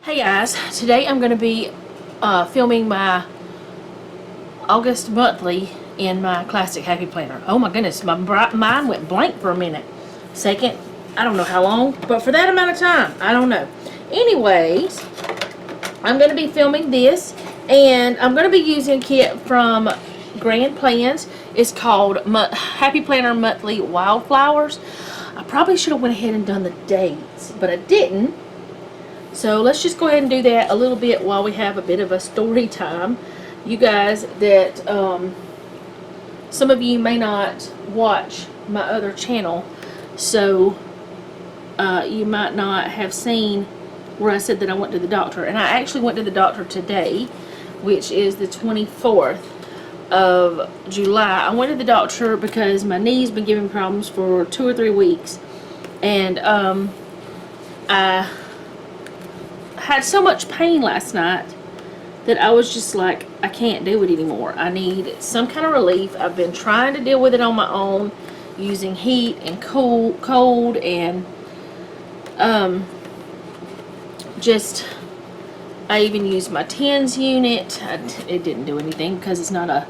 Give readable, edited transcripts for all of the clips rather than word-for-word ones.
Hey guys, today I'm going to be filming my August monthly in my classic happy planner. Oh my goodness, my mind went blank for a minute. Second, I don't know how long, but for that amount of time, I don't know. Anyways, I'm going to be filming this, and I'm going to be using a kit from Grand Plans. It's called Happy Planner Monthly Wildflowers. I probably should have went ahead and done the dates, but I didn't. So let's just go ahead and do that a little bit while we have a bit of a story time. You guys that, some of you may not watch my other channel, so you might not have seen where I said that I went to the doctor. And I actually went to the doctor today, which is the 24th of July. I went to the doctor because my knee's been giving problems for 2 or 3 weeks. And I had so much pain last night that I was just like, I can't do it anymore. I need some kind of relief. I've been trying to deal with it on my own, using heat and cold and just, I even used my TENS unit. It didn't do anything because it's not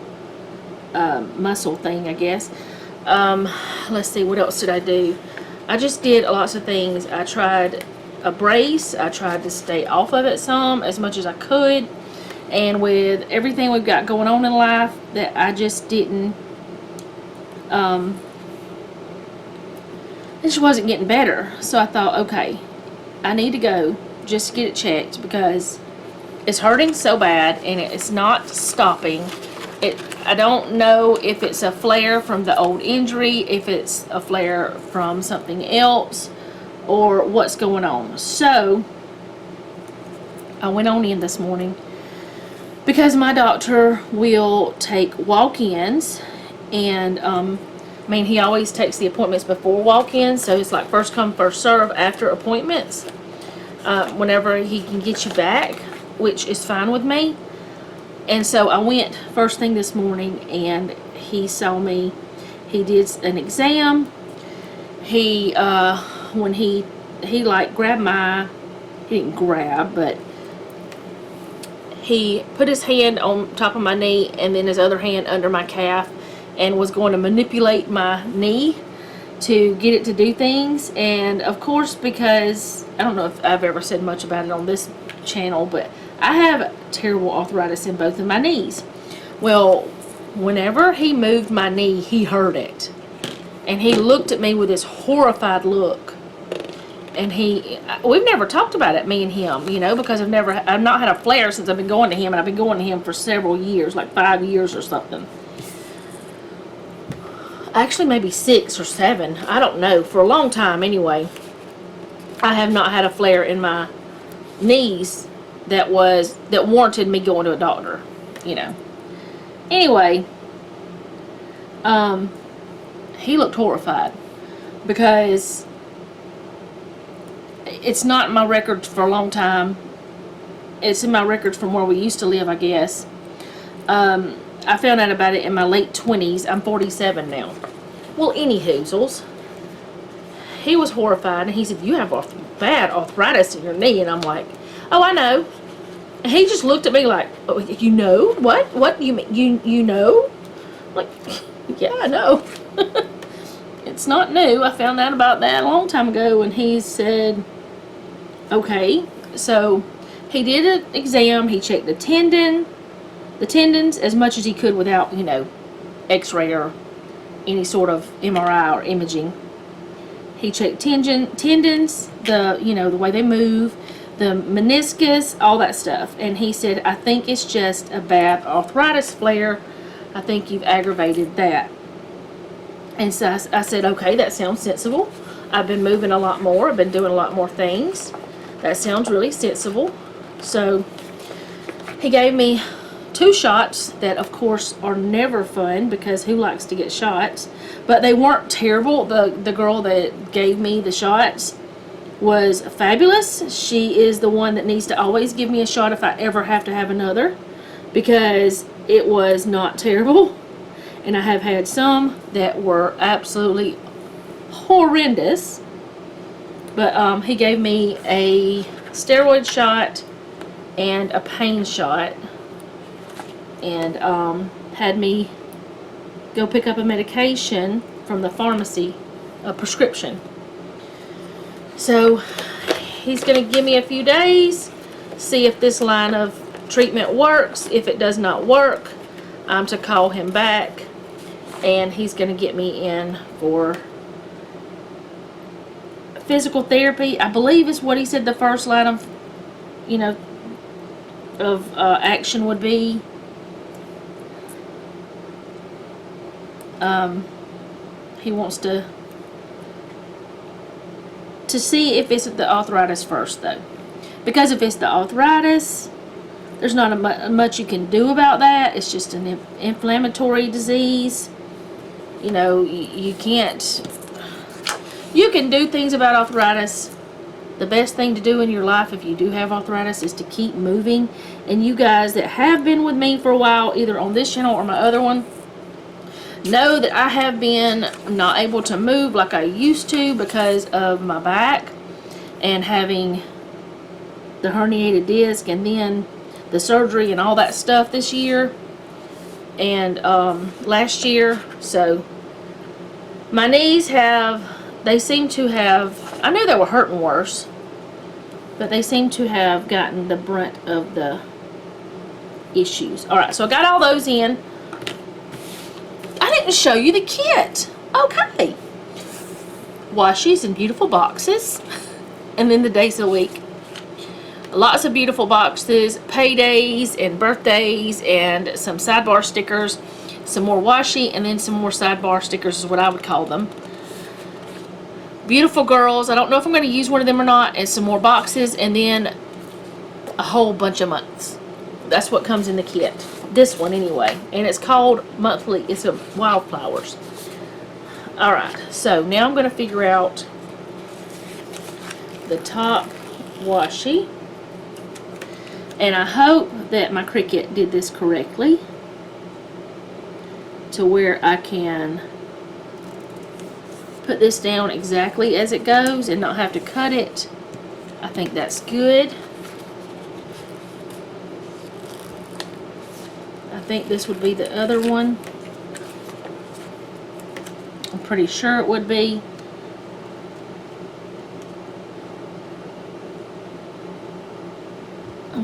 a muscle thing, I guess. Let's see, what else did I do? I just did lots of things. I tried a brace. I tried to stay off of it some, as much as I could, and with everything we've got going on in life, that I just didn't, it just wasn't getting better. So I thought, okay, I need to go just to get it checked because it's hurting so bad and it's not stopping. I don't know if it's a flare from the old injury, if it's a flare from something else, or what's going on. So I went on in this morning because my doctor will take walk-ins, and I mean, he always takes the appointments before walk-ins, so it's like first come first serve after appointments, whenever he can get you back, which is fine with me. And so I went first thing this morning, and he saw me. He did an exam. He when he like grabbed he didn't grab, but he put his hand on top of my knee and then his other hand under my calf and was going to manipulate my knee to get it to do things. And of course, because I don't know if I've ever said much about it on this channel, but I have terrible arthritis in both of my knees. Well, whenever he moved my knee, he hurt it. And he looked at me with this horrified look. And we've never talked about it, me and him, you know, because I've not had a flare since I've been going to him, and I've been going to him for several years, like 5 years or something. Actually, maybe 6 or 7, I don't know, for a long time anyway. I have not had a flare in my knees that warranted me going to a doctor, you know. Anyway, he looked horrified because it's not in my records for a long time. It's in my records from where we used to live, I guess. I found out about it in my late 20s. I'm 47 now. Well, any hoozles. He was horrified, and he said, "You have bad arthritis in your knee." And I'm like, "Oh, I know." And he just looked at me like, "Oh, you know? What? What do you mean? You know?" I'm like, "Yeah, I know." It's not new. I found out about that a long time ago. And he said, okay. So he did an exam. He checked the tendons as much as he could without, you know, x-ray or any sort of MRI or imaging. He checked tendons, the way they move, the meniscus, all that stuff. And he said, "I think it's just a bad arthritis flare. I think you've aggravated that." And so I said, okay, that sounds sensible. I've been moving a lot more. I've been doing a lot more things. That sounds really sensible. So he gave me 2 shots that, of course, are never fun because who likes to get shots? But they weren't terrible. The girl that gave me the shots was fabulous. She is the one that needs to always give me a shot if I ever have to have another, because it was not terrible. And I have had some that were absolutely horrendous. But he gave me a steroid shot and a pain shot, and had me go pick up a medication from the pharmacy, a prescription. So he's going to give me a few days, see if this line of treatment works. If it does not work, I'm to call him back, and he's going to get me in for physical therapy. I believe is what he said the first line of, action would be. He wants to see if it's the arthritis first, though, because if it's the arthritis, there's not much you can do about that. It's just an inflammatory disease. You can't. You can do things about arthritis. The best thing to do in your life if you do have arthritis is to keep moving. And you guys that have been with me for a while, either on this channel or my other one, know that I have been not able to move like I used to because of my back and having the herniated disc and then the surgery and all that stuff this year and last year. So my knees they seem to have, I knew they were hurting worse, but they seem to have gotten the brunt of the issues. Alright, so I got all those in. I didn't show you the kit. Okay. Washies in beautiful boxes. And then the days of the week. Lots of beautiful boxes, paydays and birthdays, and some sidebar stickers, some more washi, and then some more sidebar stickers is what I would call them. Beautiful girls. I don't know if I'm going to use one of them or not, and some more boxes, and then a whole bunch of months. That's what comes in the kit. This one anyway, and it's called monthly. It's a wildflowers. Alright, so now I'm going to figure out the top washi. And I hope that my Cricut did this correctly to where I can put this down exactly as it goes and not have to cut it. I think that's good. I think this would be the other one. I'm pretty sure it would be.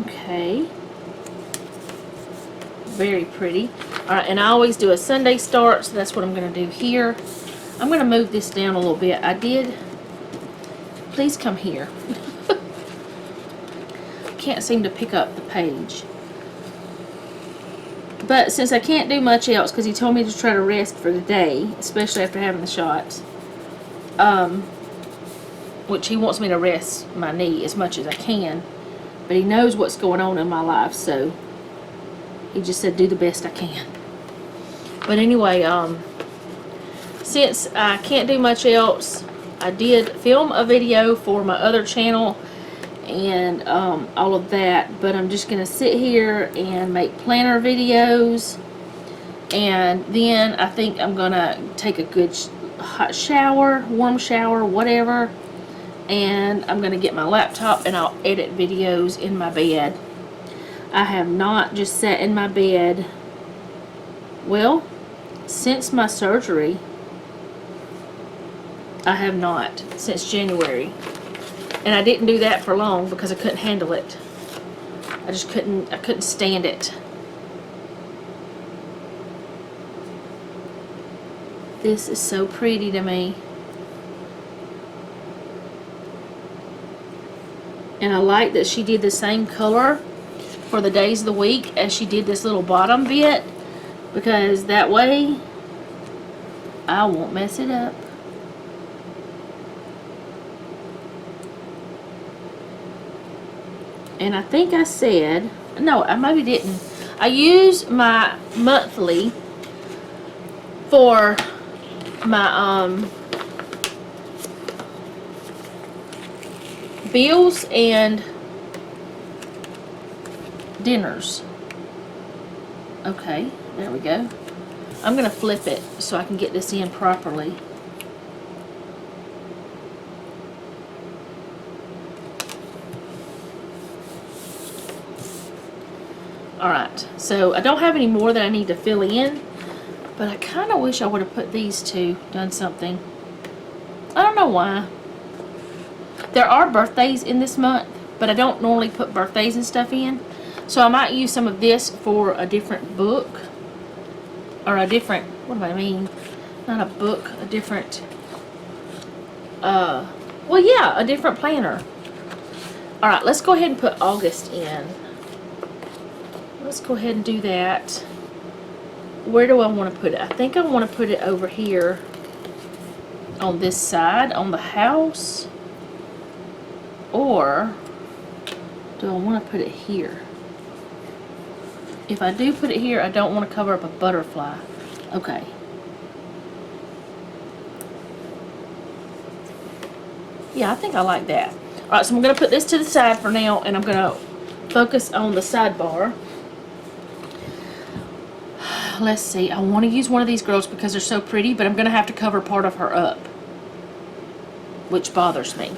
Okay. Very pretty. Alright, and I always do a Sunday start, so that's what I'm going to do here. I'm going to move this down a little bit. I did. Please come here. Can't seem to pick up the page. But since I can't do much else, because he told me to try to rest for the day, especially after having the shots, which he wants me to rest my knee as much as I can, but he knows what's going on in my life, so he just said do the best I can. But anyway, since I can't do much else, I did film a video for my other channel and all of that, but I'm just gonna sit here and make planner videos, and then I think I'm gonna take a good hot shower, warm shower, whatever, and I'm gonna get my laptop and I'll edit videos in my bed. I have not just sat in my bed, well, since my surgery. I have not since January. And I didn't do that for long because I couldn't handle it. I couldn't stand it. This is so pretty to me. And I like that she did the same color for the days of the week as she did this little bottom bit, because that way I won't mess it up. And I think I said, no, I maybe didn't. I use my monthly for my bills and dinners. Okay, there we go. I'm going to flip it so I can get this in properly. Alright, so I don't have any more that I need to fill in, but I kind of wish I would have put these two, done something. I don't know why. There are birthdays in this month, but I don't normally put birthdays and stuff in. So I might use some of this for a different book. Or a different, what do I mean? Not a book, a different, well yeah, a different planner. Alright, let's go ahead and put August in. Let's go ahead and do that. Where do I want to put it? I think I want to put it over here on this side, on the house. Or do I want to put it here? If I do put it here, I don't want to cover up a butterfly. Okay. Yeah, I think I like that. Alright, so I'm going to put this to the side for now, and I'm going to focus on the sidebar. Let's see, I want to use one of these girls because they're so pretty, but I'm going to have to cover part of her up, which bothers me.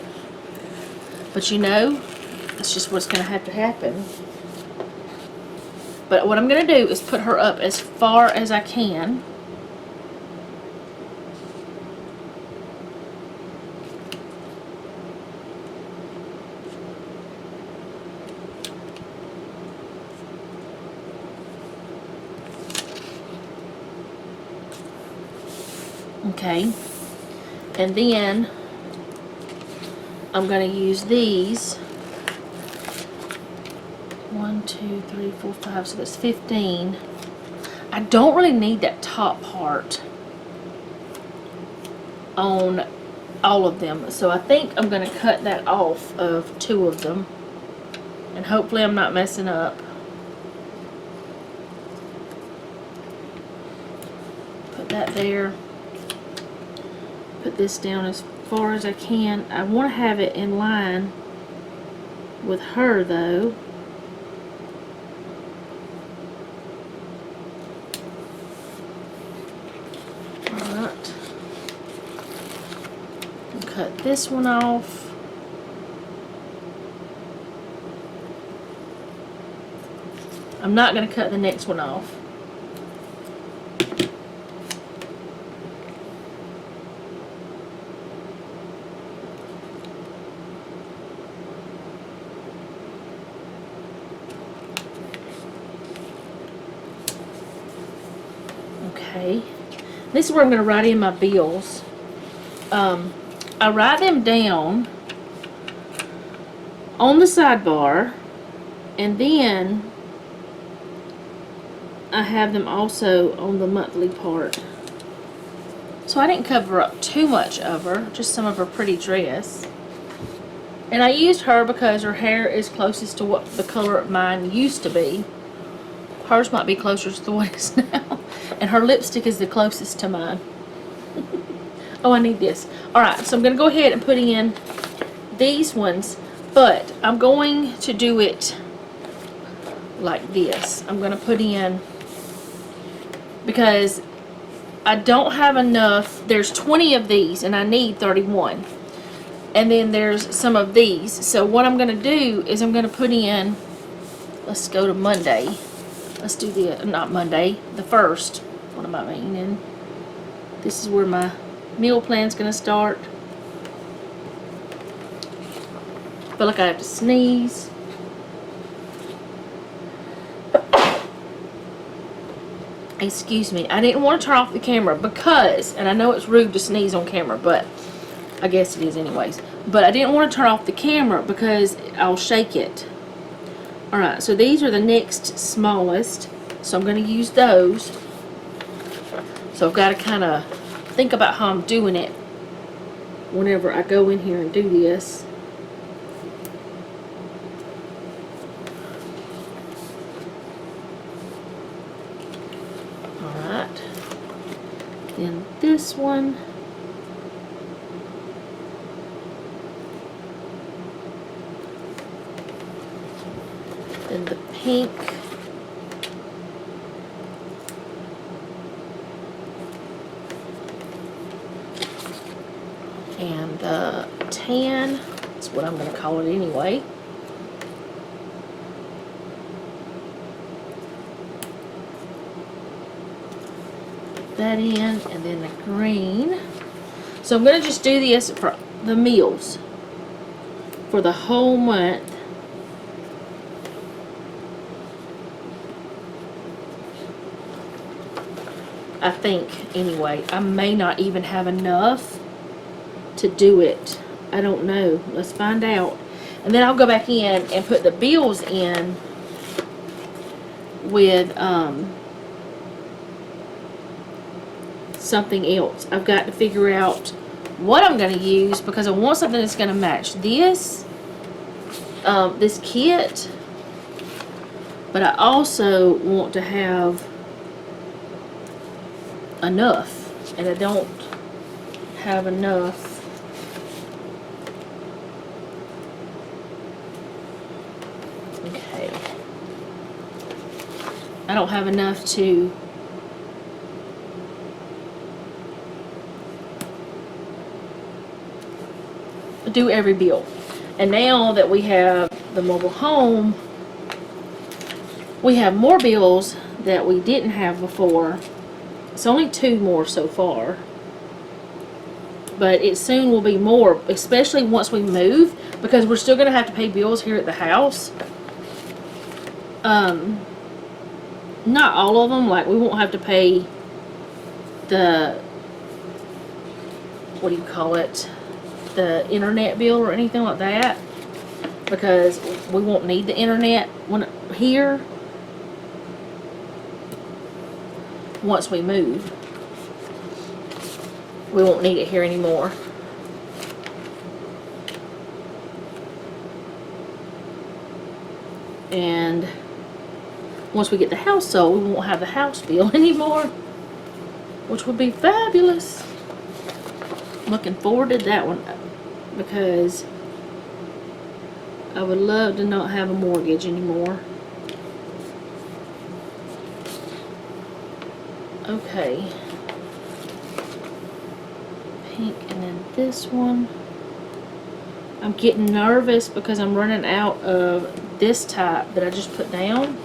But you know, that's just what's going to happen. But what I'm going to do is put her up as far as I can. Okay, and then I'm going to use these. 1, 2, 3, 4, 5, so that's 15. I don't really need that top part on all of them, so I think I'm going to cut that off of 2 of them, and hopefully I'm not messing up. Put that there. Put this down as far as I can. I want to have it in line with her though. Alright. Cut this one off. I'm not going to cut the next one off. Okay, this is where I'm going to write in my bills. I write them down on the sidebar, and then I have them also on the monthly part. So I didn't cover up too much of her, just some of her pretty dress. And I used her because her hair is closest to what the color of mine used to be. Hers might be closer to what it is now. And her lipstick is the closest to mine. Oh, I need this. Alright, so I'm going to go ahead and put in these ones. But I'm going to do it like this. I'm going to put in, because I don't have enough. There's 20 of these and I need 31. And then there's some of these. So what I'm going to do is I'm going to put in, let's go to Monday. Let's do the, not Monday, the 1st. What am I meaning? This is where my meal plan's going to start. I feel like I have to sneeze. Excuse me. I didn't want to turn off the camera because, and I know it's rude to sneeze on camera, but I guess it is anyways. But I didn't want to turn off the camera because I'll shake it. Alright, so these are the next smallest. So I'm going to use those. So I've got to kind of think about how I'm doing it whenever I go in here and do this. Alright. Then this one. Then the pink. And the tan. That's what I'm going to call it anyway. that in, and then the green. So I'm going to just do this for the meals for the whole month. I think, anyway. I may not even have enough to do it. I don't know. Let's find out. And then I'll go back in and put the bills in with something else. I've got to figure out what I'm going to use, because I want something that's going to match this kit, but I also want to have enough, and I don't have enough. Okay, I don't have enough to do every bill. And now that we have the mobile home, we have more bills that we didn't have before. It's only 2 more so far, but it soon will be more, especially once we move, because we're still going to have to pay bills here at the house. Not all of them. Like, we won't have to pay the, what do you call it, the internet bill or anything like that, because we won't need the internet here once we move. We won't need it here anymore. And once we get the house sold, we won't have the house bill anymore, which would be fabulous. Looking forward to that one, because I would love to not have a mortgage anymore. Okay. Pink, and then this one. I'm getting nervous because I'm running out of this type that I just put down.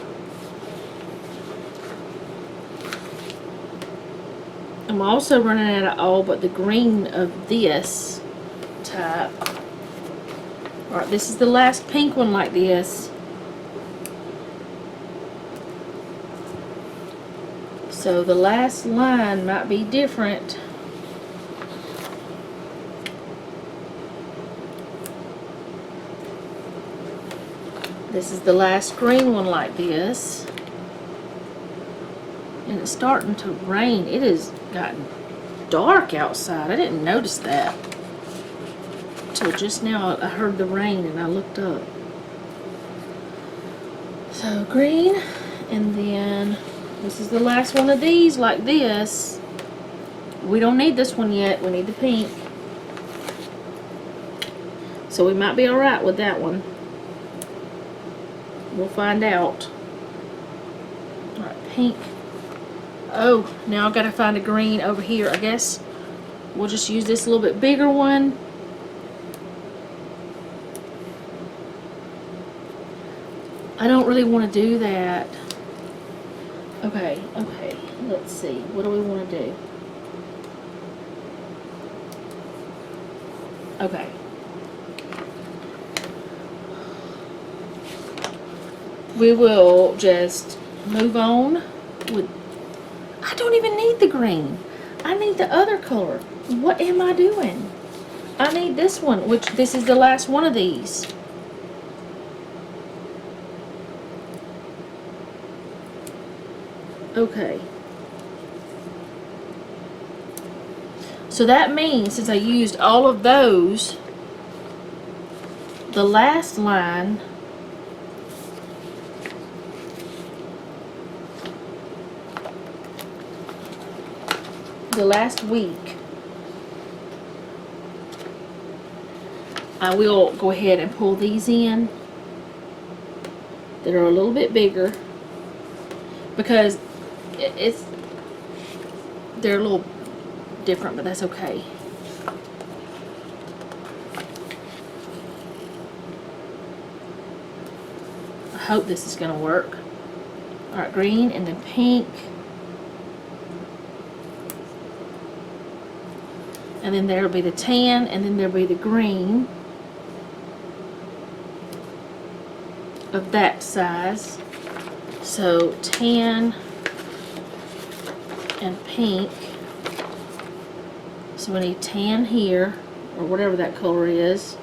I'm also running out of all but the green of this type. Alright, this is the last pink one like this. So the last line might be different. This is the last green one like this. And it's starting to rain. It has gotten dark outside. I didn't notice that till just now. I heard the rain and I looked up. So green, and then this is the last one of these like this. We don't need this one yet. We need the pink. So we might be alright with that one. We'll find out. Alright, pink. Oh, now I've got to find a green over here. I guess we'll just use this little bit bigger one. I don't really want to do that. Okay, let's see. What do we want to do? Okay. We will just move on with... I don't even need the green. I need the other color. What am I doing? I need this one, which this is the last one of these. Okay. So that means, since I used all of those, the last line the last week, I will go ahead and pull these in that are a little bit bigger, because they're a little different, but that's okay. I hope this is gonna work. Alright, green and then pink. And then there'll be the tan, and then there'll be the green of that size. So tan and pink. So we need tan here, or whatever that color is.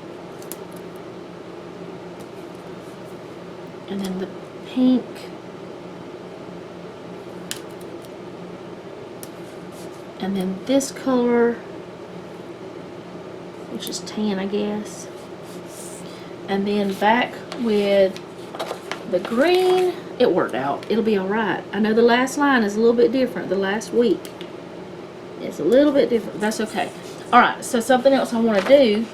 And then the pink. And then this color, which is tan, I guess. And then back with the green. It worked out. It'll be alright. I know the last line is a little bit different. The last week. It's a little bit different. That's okay. Alright, so something else I want to do,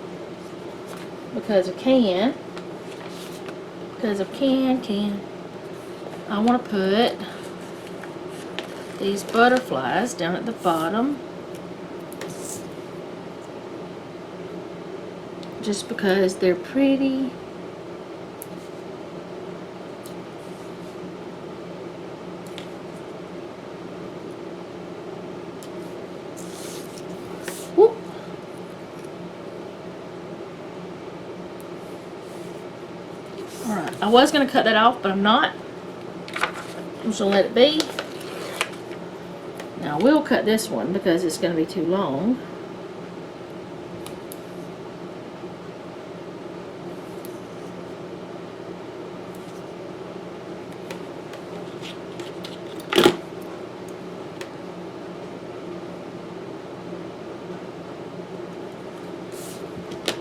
because I can. Because I can. I want to put these butterflies down at the bottom. Just because they're pretty. Whoop. Alright, I was going to cut that off, but I'm not. I'm just going to let it be. Now I will cut this one because it's going to be too long.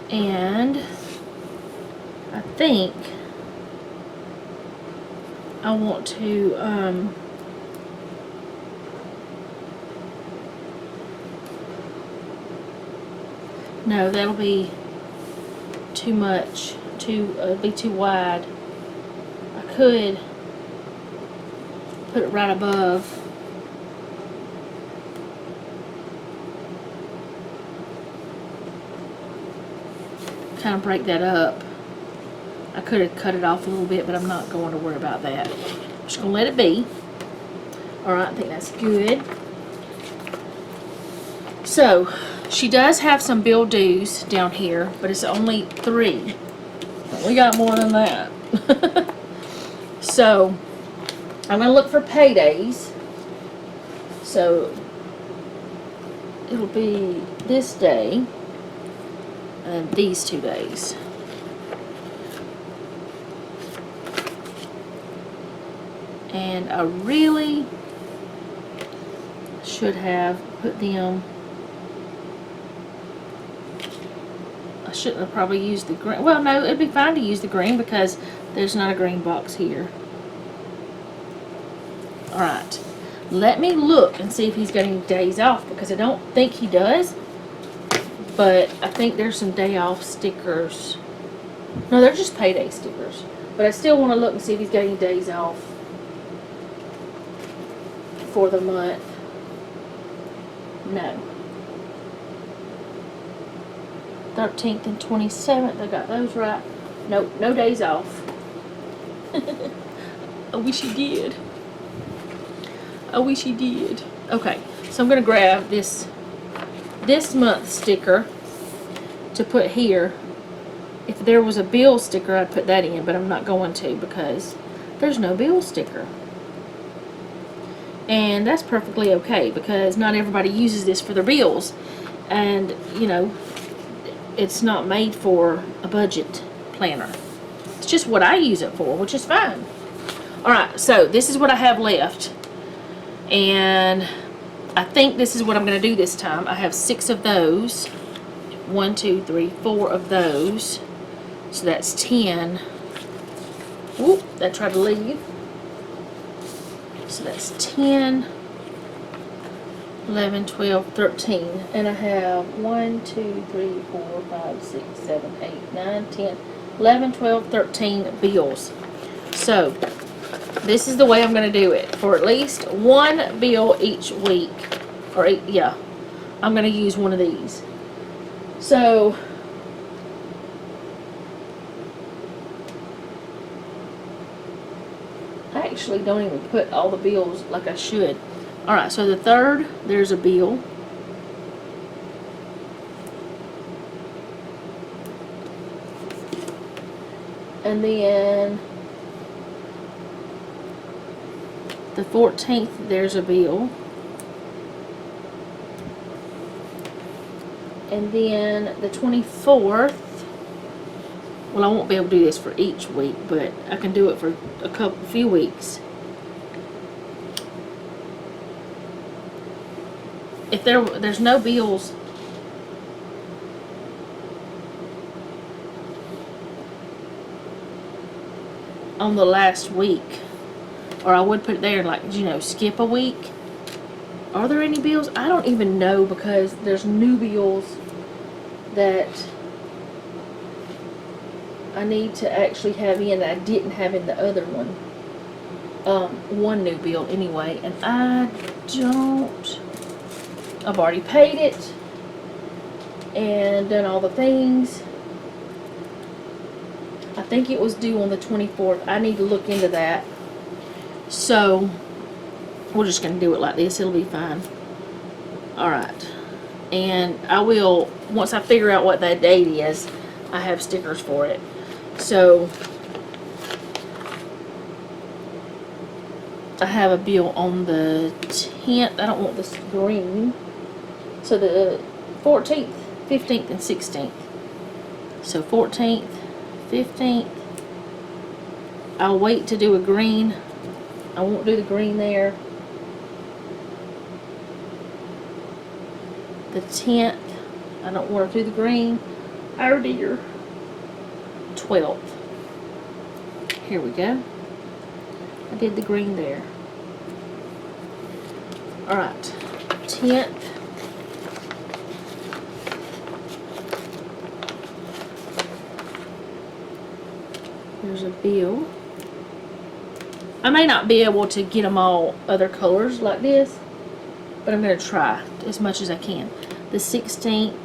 And I think I want to no, that'll be too much, it'll be too wide. I could put it right above. Kind of break that up. I could have cut it off a little bit, but I'm not going to worry about that. I'm just going to let it be. Alright, I think that's good. So, she does have some bill dues down here, but it's only 3. We got more than that. So, I'm going to look for paydays. So, it'll be this day and these 2 days. And I really should have put them. I shouldn't have probably used the green. Well, no, it'd be fine to use the green because there's not a green box here. Alright. Let me look and see if he's got any days off, because I don't think he does. But I think there's some day off stickers. No, they're just payday stickers. But I still want to look and see if he's got any days off for the month. No. 13th and 27th, I got those right. Nope, no days off. I wish he did. I wish he did. Okay, so I'm going to grab this month sticker to put here. If there was a bill sticker, I'd put that in, but I'm not going to because there's no bill sticker. And that's perfectly okay because not everybody uses this for their bills. And, you know, it's not made for a budget planner. It's just what I use it for, which is fine. Alright, so this is what I have left. And I think this is what I'm going to do this time. I have 6 of those. 1, 2, 3, 4 of those. So that's 10. Whoop, that tried to leave. So that's 10, 11, 12, 13. And I have 1, 2, 3, 4, 5, 6, 7, 8, 9, 10, 11, 12, 13 bills. So, this is the way I'm going to do it. For at least 1 bill each week. Or, yeah. I'm going to use one of these. So, I actually don't even put all the bills like I should. Alright, so the 3rd, there's a bill. And then the 14th, there's a bill. And then the 24th, well, I won't be able to do this for each week, but I can do it for a few weeks. If there's no bills on the last week, or I would put it there, like, you know, skip a week. Are there any bills? I don't even know, because there's new bills that I need to actually have in that I didn't have in the other one. One new bill anyway, and I've already paid it and done all the things. I think it was due on the 24th. I need to look into that. So we're just going to do it like this. It'll be fine. Alright. And I will, once I figure out what that date is, I have stickers for it. So I have a bill on the 10th. I don't want this green. So the 14th, 15th, and 16th. So 14th, 15th. I'll wait to do a green. I won't do the green there. The 10th, I don't want to do the green. Oh dear. 12th. Here we go. I did the green there. Alright. 10th. There's a bill. I may not be able to get them all other colors like this, but I'm going to try as much as I can. The 16th.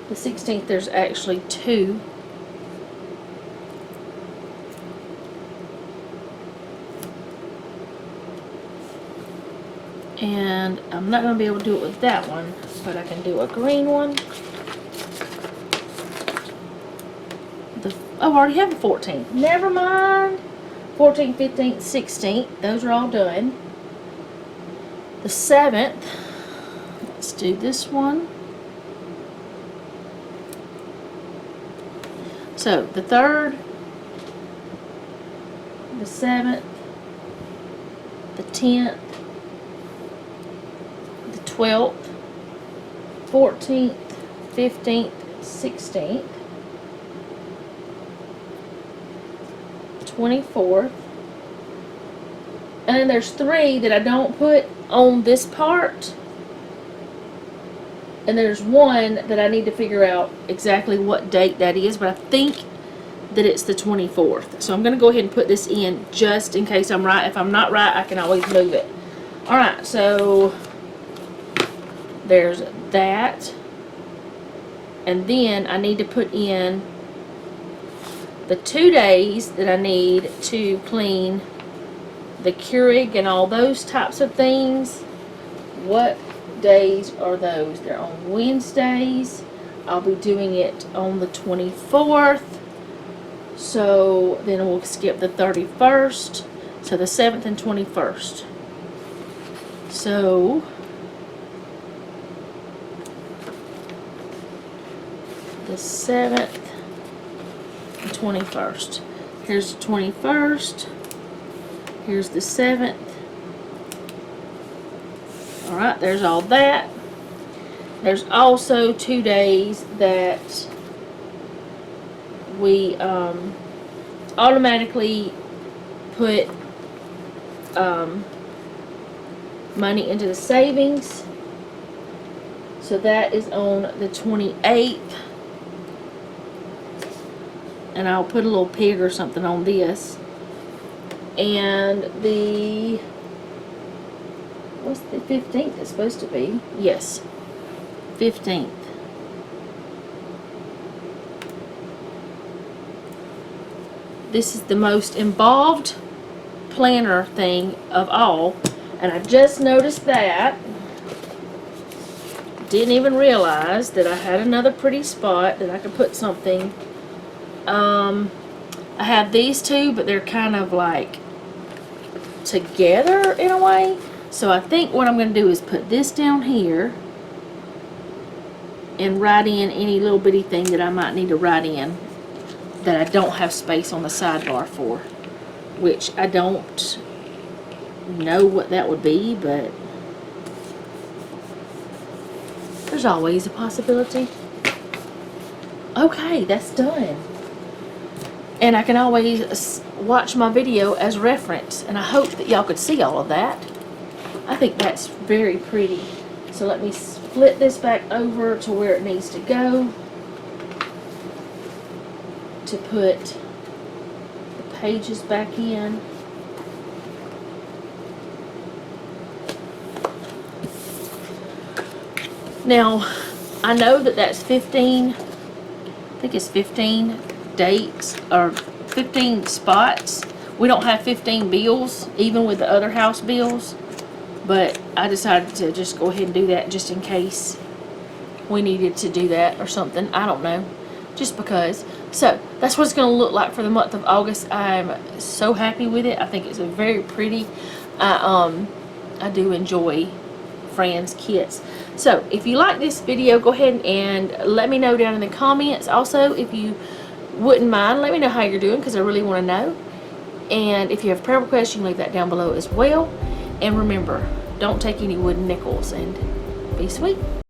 The 16th, there's actually two. And I'm not going to be able to do it with that one, but I can do a green one. Oh, I already have the 14th. Never mind. 14th, 15th, 16th. Those are all done. The 7th. Let's do this one. So, the 3rd, the 7th, the 10th, the 12th, 14th, 15th, 16th, 24th, and then there's 3 that I don't put on this part, and there's 1 that I need to figure out exactly what date that is, but I think that it's the 24th. So I'm going to go ahead and put this in just in case I'm right. If I'm not right, I can always move it. Alright, so there's that. And then I need to put in the 2 days that I need to clean the Keurig and all those types of things. What days are those? They're on Wednesdays. I'll be doing it on the 24th. So then we'll skip the 31st. So the 7th and 21st. So the 7th and 21st. Here's the 21st. Here's the 7th. Alright, there's all that. There's also 2 days that we automatically put money into the savings. So that is on the 28th. And I'll put a little pig or something on this. And the, what's the 15th it's supposed to be? Yes, 15th. This is the most involved planner thing of all, and I just noticed that. didn't even realize that I had another pretty spot that I could put something. I have these two, but they're kind of like together in a way. So I think what I'm going to do is put this down here and write in any little bitty thing that I might need to write in that I don't have space on the sidebar for, which I don't know what that would be, but there's always a possibility. Okay, that's done. And I can always watch my video as reference, and I hope that y'all could see all of that. I think that's very pretty. So let me flip this back over to where it needs to go to put the pages back in. Now, I know that that's 15, I think it's 15 dates or 15 spots. We don't have 15 bills, even with the other house bills, but I decided to just go ahead and do that just in case we needed to do that or something. I don't know, just because. So that's what it's going to look like for the month of August. I'm so happy with it. I think it's a very pretty. I do enjoy Fran's kits. So if you like this video, go ahead and let me know down in the comments. Also, if you wouldn't mind, let me know how you're doing, because I really want to know. And if you have prayer requests, you can leave that down below as well. And remember, don't take any wooden nickels, and be sweet.